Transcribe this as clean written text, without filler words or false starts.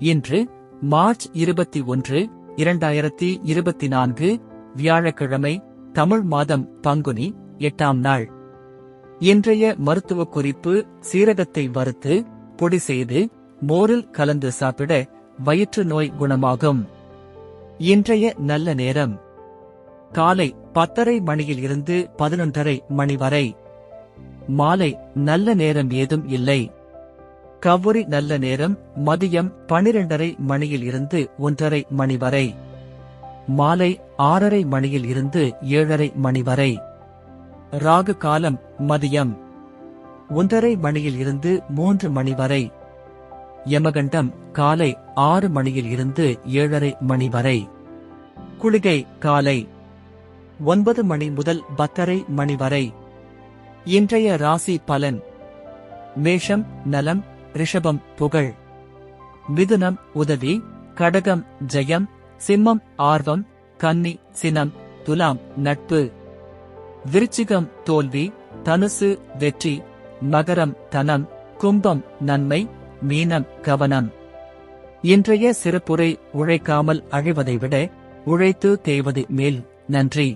இன்று மார்ச் 21, 2024 வியாழக்கிழமை, தமிழ் மாதம் பங்குனி 8ஆம் நாள். இன்றைய மருத்துவ குறிப்பு: சீரகத்தை வறுத்து பொடி செய்து மோரில் கலந்து சாப்பிட வயிற்று நோய் குணமாகும். இன்றைய நல்ல நேரம்: காலை 10:30 மணியில் இருந்து 11:30 மணி வரை. மாலை நல்ல நேரம் ஏதும் இல்லை. கவுரி நல்ல நேரம் மதியம் 12:30 மணியில் இருந்து 1:30 மணி வரை. மாலை 6:30 மணியில் இருந்து 7:30 மணி வரை. ராகு காலம் மதியம் 1:30 மணியில் இருந்து 3 மணி வரை. யமகண்டம் காலை 6 மணியில் இருந்து 7:30 மணி வரை. குளிகை காலை 9 மணி முதல் 10:30 மணி வரை. இன்றைய ராசி பலன்: மேஷம் நலம், ரிஷபம் புகழ், மிதுனம் உதவி, கடகம் ஜெயம், சிம்மம் ஆர்வம், கன்னி சினம், துலாம் நட்பு, விருச்சிகம் தோல்வி, தனுசு வெற்றி, மகரம் தனம், கும்பம் நன்மை, மீனம் கவனம். இன்றைய சிறப்புரை: உழைக்காமல் அழிவதை விட உழைத்து தேய்வது மேல். நன்றி.